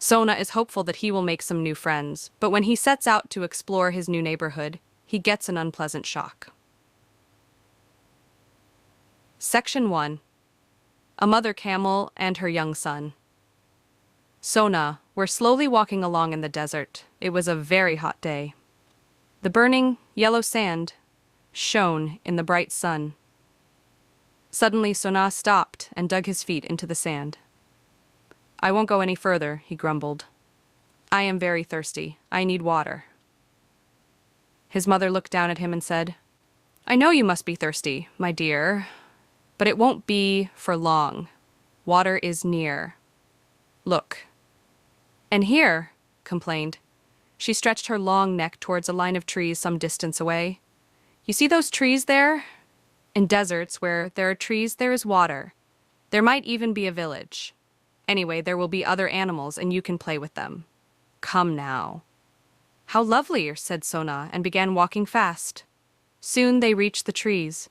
Sona is hopeful that he will make some new friends, but when he sets out to explore his new neighborhood, he gets an unpleasant shock. Section 1. A mother camel and her young son. Sona were slowly walking along in the desert. It was a very hot day. The burning, yellow sand shone in the bright sun. Suddenly Sona stopped and dug his feet into the sand. "I won't go any further," he grumbled. "I am very thirsty. I need water." His mother looked down at him and said, "I know you must be thirsty, my dear, but it won't be for long. Water is near. Look." "And here," complained. She stretched her long neck towards a line of trees some distance away. "You see those trees there? In deserts where there are trees, there is water. There might even be a village. Anyway, there will be other animals, and you can play with them. Come now." "How lovely," said Sona, and began walking fast. Soon they reached the trees.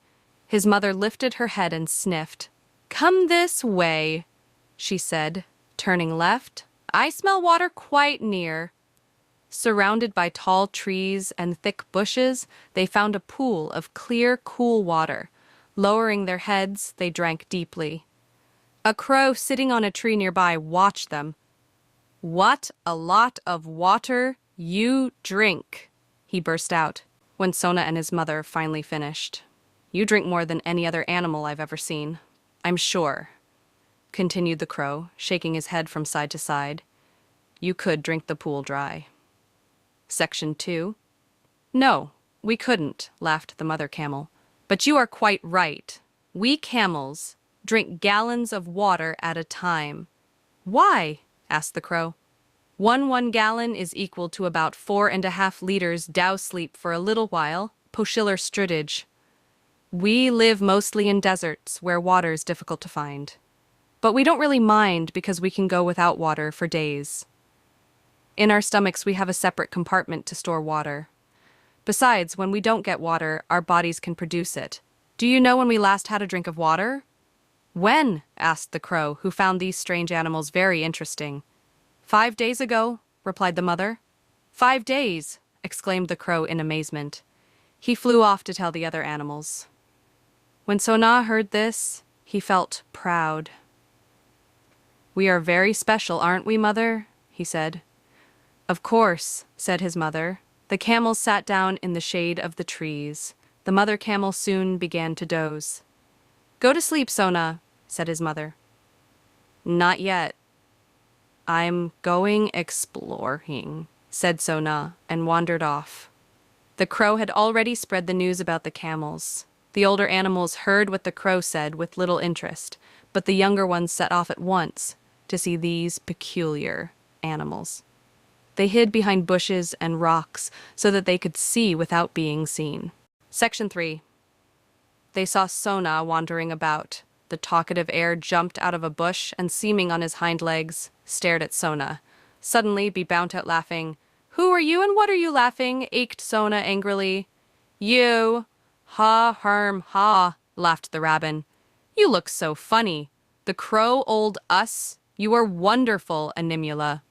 His mother lifted her head and sniffed. "Come this way," she said, turning left. "I smell water quite near." Surrounded by tall trees and thick bushes, they found a pool of clear, cool water. Lowering their heads, they drank deeply. A crow sitting on a tree nearby watched them. "What a lot of water you drink," he burst out, when Sona and his mother finally finished. "You drink more than any other animal I've ever seen, I'm sure," continued the crow, shaking his head from side to side. "You could drink the pool dry." Section 2. "No, we couldn't," laughed the mother camel. "But you are quite right. We camels drink gallons of water at a time." "Why?" asked the crow. One gallon is equal to about 4.5 liters dow sleep for a little while, poschiller strutage. We live mostly in deserts where water is difficult to find. But we don't really mind because we can go without water for days. In our stomachs we have a separate compartment to store water. Besides, when we don't get water, our bodies can produce it. Do you know when we last had a drink of water?" "When?" asked the crow, who found these strange animals very interesting. "5 days ago," replied the mother. "5 days!" exclaimed the crow in amazement. He flew off to tell the other animals. When Sona heard this, he felt proud. "We are very special, aren't we, mother?" he said. "Of course," said his mother. The camels sat down in the shade of the trees. The mother camel soon began to doze. "Go to sleep, Sona," said his mother. "Not yet. I'm going exploring," said Sona, and wandered off. The crow had already spread the news about the camels. The older animals heard what the crow said with little interest, but the younger ones set off at once to see these peculiar animals. They hid behind bushes and rocks so that they could see without being seen. Section 3. They saw Sona wandering about. The talkative heir jumped out of a bush and, seeming on his hind legs, stared at Sona. Suddenly, he bounced out laughing. "Who are you and what are you laughing?" ached Sona angrily. "You." "Ha, harm, ha," laughed the rabbin. "You look so funny. The crow old us. You are wonderful, Animula."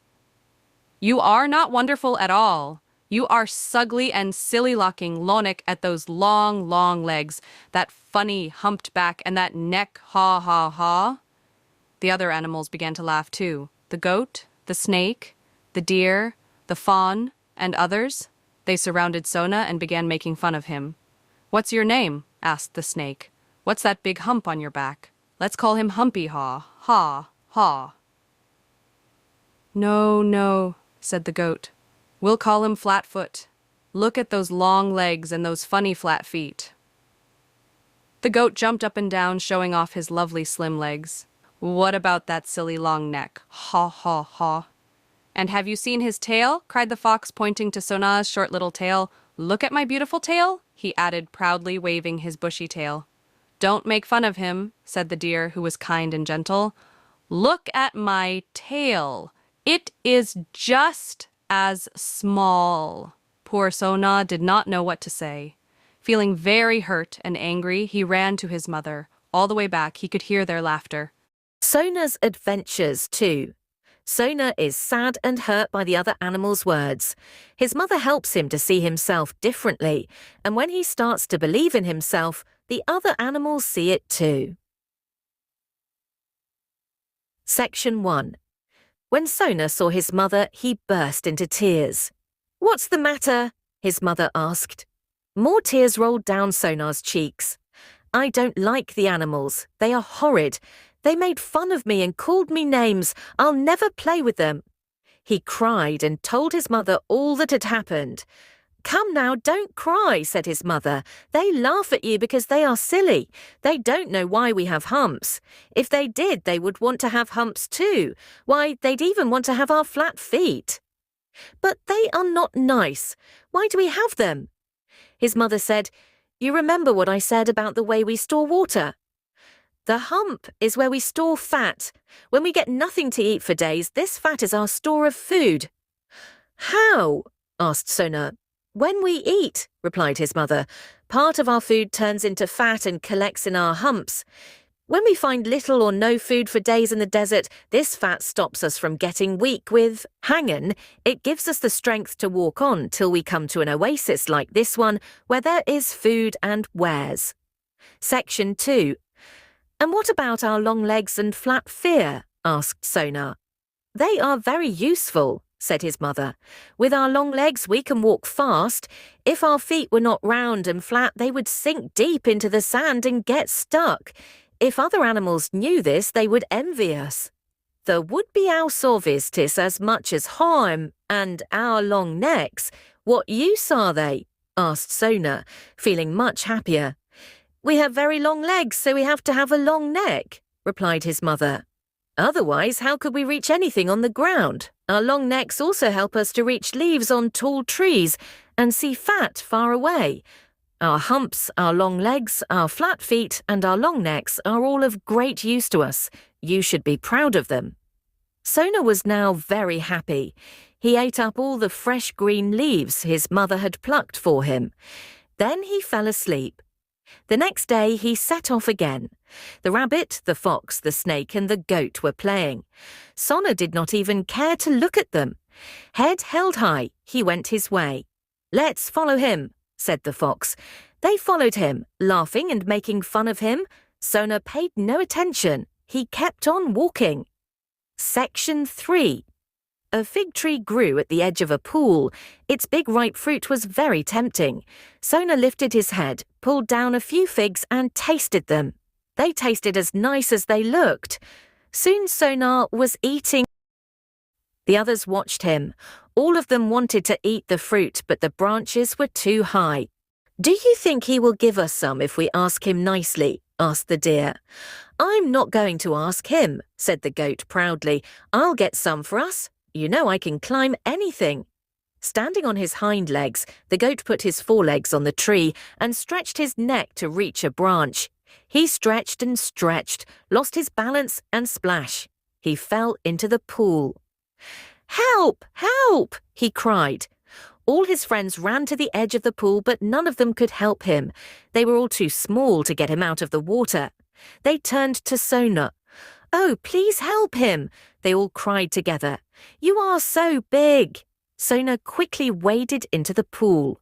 "You are not wonderful at all. You are sugly and silly-locking Lonik at those long, long legs, that funny humped back, and that neck, ha, ha, ha." The other animals began to laugh too. The goat, the snake, the deer, the fawn, and others. They surrounded Sona and began making fun of him. "What's your name?" asked the snake. "What's that big hump on your back? Let's call him Humpy Haw, ha, ha." No, said the goat. "We'll call him Flatfoot. Look at those long legs and those funny flat feet." The goat jumped up and down, showing off his lovely slim legs. "What about that silly long neck? Ha, ha, ha." "And have you seen his tail?" cried the fox, pointing to Sona's short little tail. "Look at my beautiful tail," he added, proudly waving his bushy tail. "Don't make fun of him," said the deer, who was kind and gentle. "Look at my tail. It is just as small." Poor Sona did not know what to say. Feeling very hurt and angry, he ran to his mother. All the way back, he could hear their laughter. Sona's Adventures 2. Sona is sad and hurt by the other animal's words. His mother helps him to see himself differently, and when he starts to believe in himself, the other animals see it too. Section 1. When Sona saw his mother, he burst into tears. "What's the matter?" his mother asked. More tears rolled down Sona's cheeks. "I don't like the animals. They are horrid. They made fun of me and called me names. I'll never play with them." He cried and told his mother all that had happened. "Come now, don't cry," said his mother. "They laugh at you because they are silly. They don't know why we have humps. If they did, they would want to have humps too. Why, they'd even want to have our flat feet." "But they are not nice. Why do we have them?" His mother said, "You remember what I said about the way we store water? The hump is where we store fat. When we get nothing to eat for days, this fat is our store of food." "How?" asked Sona. "When we eat," replied his mother, "part of our food turns into fat and collects in our humps. When we find little or no food for days in the desert, this fat stops us from getting weak. With hangen, it gives us the strength to walk on till we come to an oasis like this one, where there is food and wares. Section 2. "And what about our long legs and flat fear?" asked Sona. "They are very useful," said his mother. "With our long legs we can walk fast. If our feet were not round and flat, they would sink deep into the sand and get stuck. If other animals knew this, they would envy us." "The would be our sorvistis as much as harm, and our long necks. What use are they?" asked Sona, feeling much happier. "We have very long legs, so we have to have a long neck," replied his mother. "Otherwise, how could we reach anything on the ground? Our long necks also help us to reach leaves on tall trees and see fat far away. Our humps, our long legs, our flat feet, and our long necks are all of great use to us. You should be proud of them." Sona was now very happy. He ate up all the fresh green leaves his mother had plucked for him. Then he fell asleep. The next day he set off again. The rabbit, the fox, the snake, and the goat were playing. Sona did not even care to look at them. Head held high, he went his way. "Let's follow him," said the fox. They followed him, laughing and making fun of him. Sona paid no attention. He kept on walking. Section 3. A fig tree grew at the edge of a pool. Its big ripe fruit was very tempting. Sona lifted his head, pulled down a few figs and tasted them. They tasted as nice as they looked. Soon Sona was eating. The others watched him. All of them wanted to eat the fruit, but the branches were too high. "Do you think he will give us some if we ask him nicely?" asked the deer. "I'm not going to ask him," said the goat proudly. "I'll get some for us. You know I can climb anything." Standing on his hind legs, the goat put his forelegs on the tree and stretched his neck to reach a branch. He stretched and stretched, lost his balance and splash. He fell into the pool. "Help! Help!" he cried. All his friends ran to the edge of the pool, but none of them could help him. They were all too small to get him out of the water. They turned to Sona. "Oh, please help him," they all cried together. "You are so big." Sona quickly waded into the pool.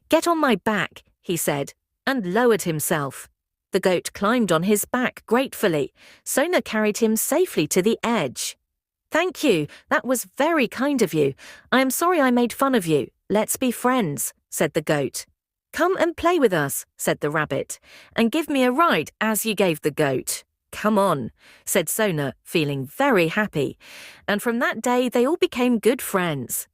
"Get on my back," he said, and lowered himself. The goat climbed on his back gratefully. Sona carried him safely to the edge. "Thank you, that was very kind of you. I am sorry I made fun of you. Let's be friends," said the goat. "Come and play with us," said the rabbit, "and give me a ride as you gave the goat." "Come on," said Sona, feeling very happy. And from that day they all became good friends.